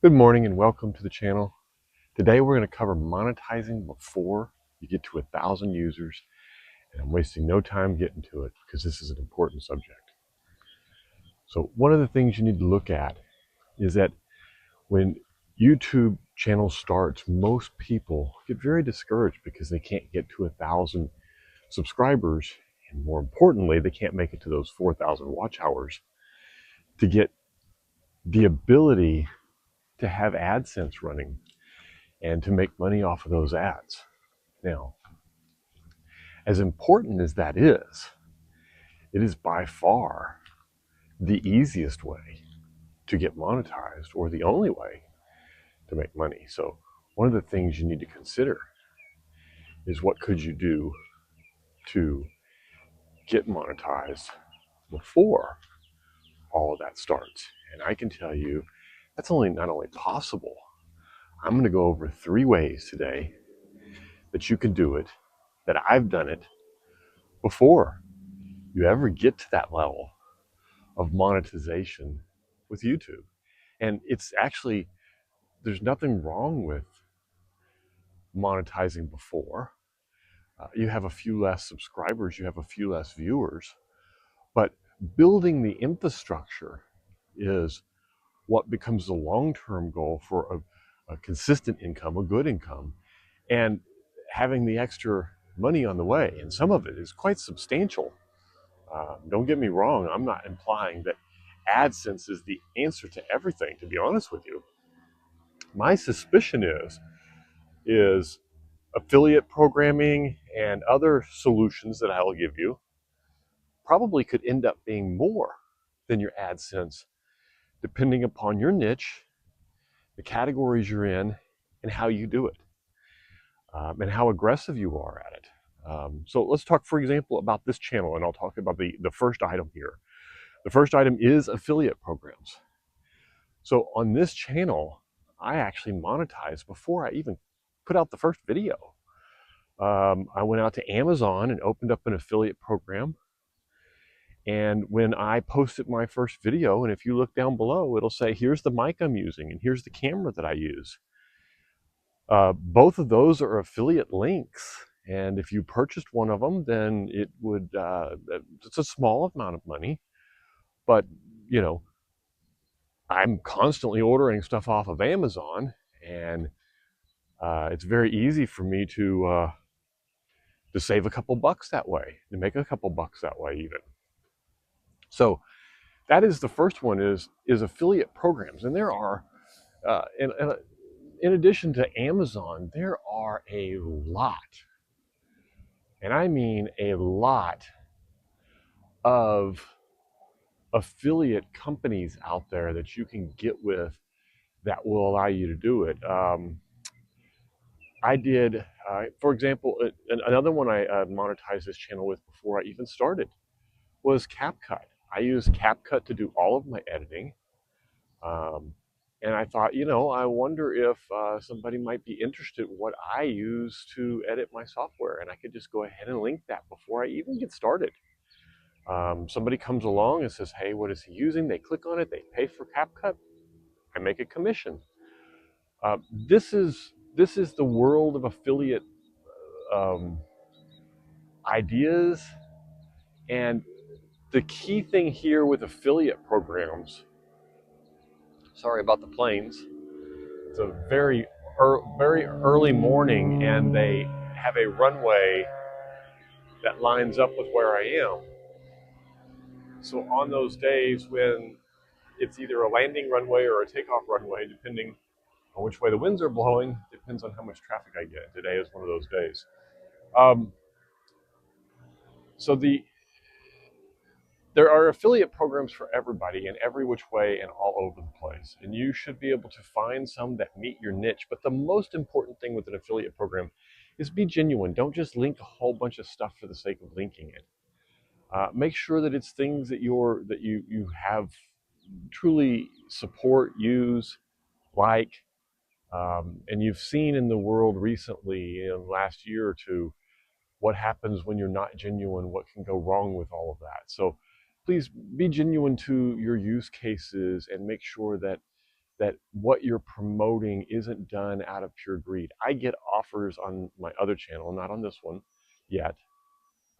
Good morning and welcome to the channel. Today we're going to cover monetizing before you get to 1,000 users, and I'm wasting no time getting to it because this is an important subject. So one of the things you need to look at is that when YouTube channel starts, most people get very discouraged because they can't get to 1,000 subscribers, and more importantly, they can't make it to those 4,000 watch hours to get the ability to have AdSense running and to make money off of those ads. Now, as important as that is, it is by far the easiest way to get monetized, or the only way to make money. So one of the things you need to consider is what could you do to get monetized before all of that starts. And I can tell you that's not only possible, I'm going to go over 3 ways today that you can do it, that I've done it before you ever get to that level of monetization with YouTube. And it's actually, there's nothing wrong with monetizing before. You have a few less subscribers, you have a few less viewers, but building the infrastructure is what becomes the long-term goal for a consistent income, a good income, and having the extra money on the way. And some of it is quite substantial. Don't get me wrong, I'm not implying that AdSense is the answer to everything, to be honest with you. My suspicion is affiliate programming and other solutions that I'll give you probably could end up being more than your AdSense, depending upon your niche, the categories you're in, and how you do it, and how aggressive you are at it. So let's talk, for example, about this channel, and I'll talk about the first item here. The first item is affiliate programs. So on this channel, I actually monetized before I even put out the first video. I went out to Amazon and opened up an affiliate program. And when I posted my first video, and if you look down below, it'll say, here's the mic I'm using, and here's the camera that I use. Both of those are affiliate links. And if you purchased one of them, then it would, it's a small amount of money, but you know, I'm constantly ordering stuff off of Amazon, and it's very easy for me to save a couple bucks that way, to make a couple bucks that way even. So that is the first one, is affiliate programs. And there are, in addition to Amazon, there are a lot, and I mean a lot, of affiliate companies out there that you can get with that will allow you to do it. I did, for example, another one I monetized this channel with before I even started was CapCut. I use CapCut to do all of my editing. And I thought, I wonder if somebody might be interested in what I use to edit my software. And I could just go ahead and link that before I even get started. Somebody comes along and says, hey, what is he using? They click on it, they pay for CapCut, I make a commission. This is the world of affiliate ideas. And the key thing here with affiliate programs, sorry about the planes, it's a very early morning, and they have a runway that lines up with where I am. So on those days when it's either a landing runway or a takeoff runway, depending on which way the winds are blowing, depends on how much traffic I get. Today is one of those days. So there are affiliate programs for everybody in every which way and all over the place. And you should be able to find some that meet your niche. But the most important thing with an affiliate program is be genuine. Don't just link a whole bunch of stuff for the sake of linking it. Make sure that it's things that you have truly support, use, like, and you've seen in the world recently, in the last year or two, what happens when you're not genuine, what can go wrong with all of that. So please be genuine to your use cases and make sure that that what you're promoting isn't done out of pure greed. I get offers on my other channel, not on this one yet.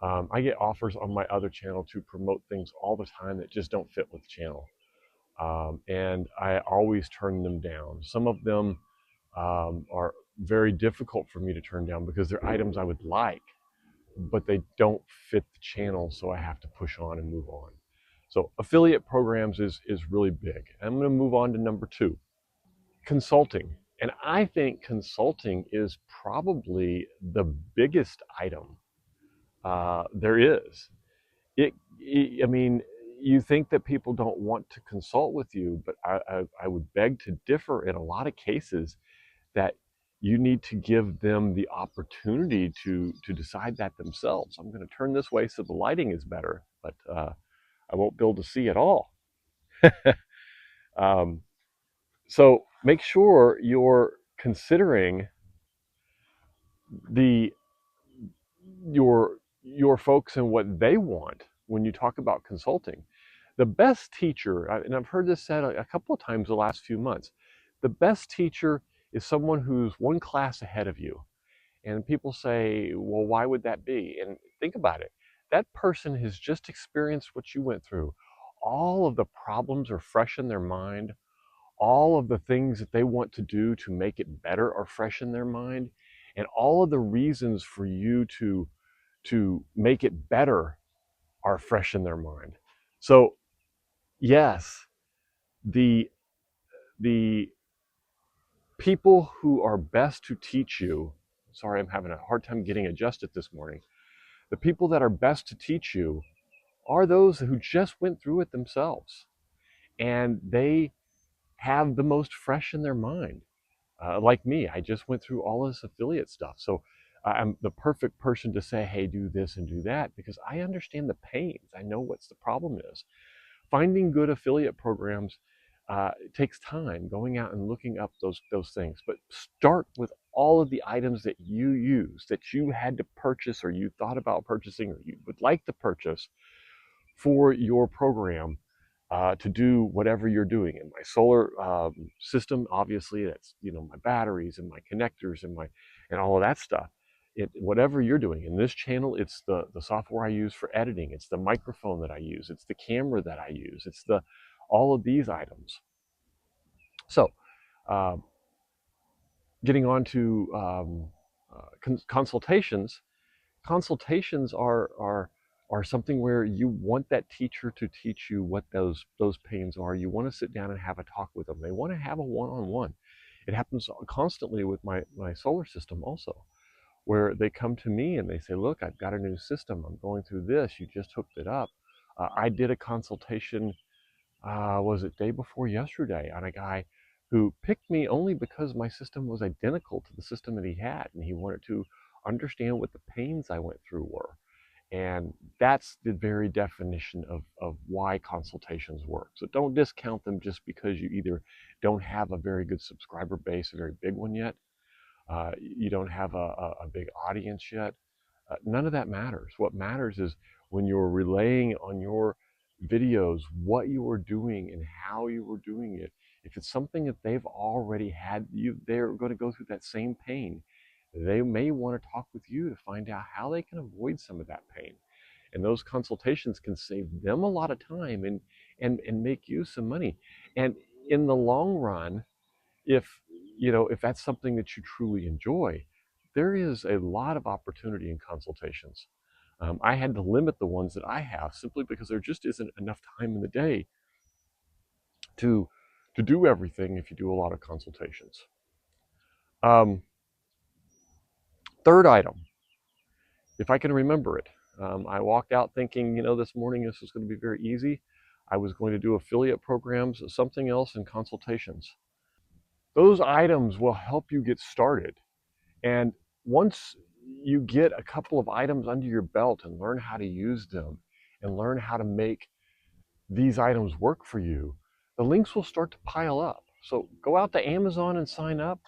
I get offers on my other channel to promote things all the time that just don't fit with the channel. And I always turn them down. Some of them are very difficult for me to turn down because they're items I would like, but they don't fit the channel, so I have to push on and move on. So affiliate programs is really big. I'm going to move on to number 2, consulting. And I think consulting is probably the biggest item there is. I mean, you think that people don't want to consult with you, but I would beg to differ in a lot of cases that you need to give them the opportunity to decide that themselves. I'm going to turn this way so the lighting is better, but I won't be able to see at all. um, so make sure you're considering the your folks and what they want when you talk about consulting. The best teacher, and I've heard this said a couple of times the last few months, the best teacher is someone who's one class ahead of you. And people say, well, why would that be? And think about it. That person has just experienced what you went through. All of the problems are fresh in their mind. All of the things that they want to do to make it better are fresh in their mind. And all of the reasons for you to make it better are fresh in their mind. So yes, the the people who are best to teach you, sorry, I'm having a hard time getting adjusted this morning. The people that are best to teach you are those who just went through it themselves, and they have the most fresh in their mind. Like me, I just went through all this affiliate stuff. So I'm the perfect person to say, hey, do this and do that, because I understand the pains. I know what's the problem is. Finding good affiliate programs it takes time going out and looking up those things, but start with all of the items that you use, that you had to purchase or you thought about purchasing or you would like to purchase for your program to do whatever you're doing. In my solar system, obviously, that's my batteries and my connectors and all of that stuff. Whatever you're doing in this channel, it's the software I use for editing. It's the microphone that I use. It's the camera that I use. It's all of these items. So, uh, getting on to consultations. Consultations are something where you want that teacher to teach you what those pains are. You want to sit down and have a talk with them. They want to have a one-on-one. It happens constantly with my solar system also, where they come to me and they say, look, I've got a new system. I'm going through this. You just hooked it up. I did a consultation, was it day before yesterday, on a guy who picked me only because my system was identical to the system that he had, and he wanted to understand what the pains I went through were. And that's the very definition of why consultations work. So don't discount them just because you either don't have a very good subscriber base, a very big one yet, you don't have a big audience yet. None of that matters. What matters is when you're relaying on your videos what you were doing and how you were doing it. If it's something that they've already had, they're going to go through that same pain. They may want to talk with you to find out how they can avoid some of that pain. And those consultations can save them a lot of time and make you some money. And in the long run, if if that's something that you truly enjoy, there is a lot of opportunity in consultations. I had to limit the ones that I have simply because there just isn't enough time in the day to do everything if you do a lot of consultations. um, Third item, if I can remember it, I walked out thinking, this morning this was going to be very easy. I was going to do affiliate programs, something else, and consultations. Those items will help you get started. And once you get a couple of items under your belt and learn how to use them and learn how to make these items work for you, the links will start to pile up. So go out to Amazon and sign up.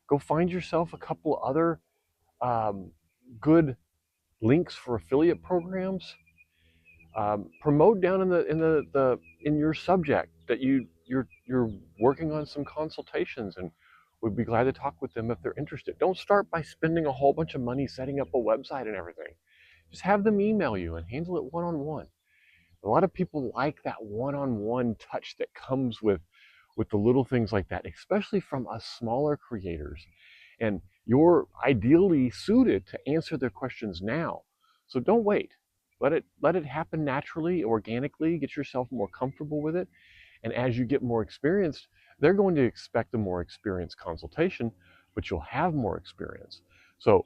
Go find yourself a couple other good links for affiliate programs. Promote down in your subject that you you're working on some consultations, and we'd be glad to talk with them if they're interested. Don't start by spending a whole bunch of money setting up a website and everything. Just have them email you and handle it one-on-one. A lot of people like that one-on-one touch that comes with the little things like that, especially from us smaller creators. And you're ideally suited to answer their questions now. So don't wait. Let it happen naturally, organically. Get yourself more comfortable with it. And as you get more experienced, they're going to expect a more experienced consultation, but you'll have more experience. So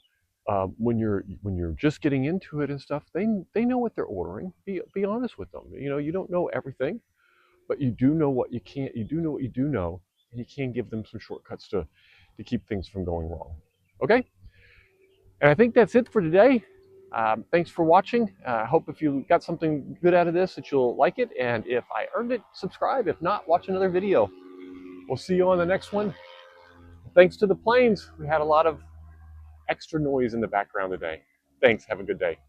when you're just getting into it and stuff, they know what they're ordering. Be honest with them. You know, you don't know everything, but you do know what you can't. You do know what you do know, and you can give them some shortcuts to keep things from going wrong. Okay, and I think that's it for today. Thanks for watching. I hope if you got something good out of this that you'll like it, and if I earned it, subscribe. If not, watch another video. We'll see you on the next one. Thanks to the planes. We had a lot of extra noise in the background today. Thanks. Have a good day.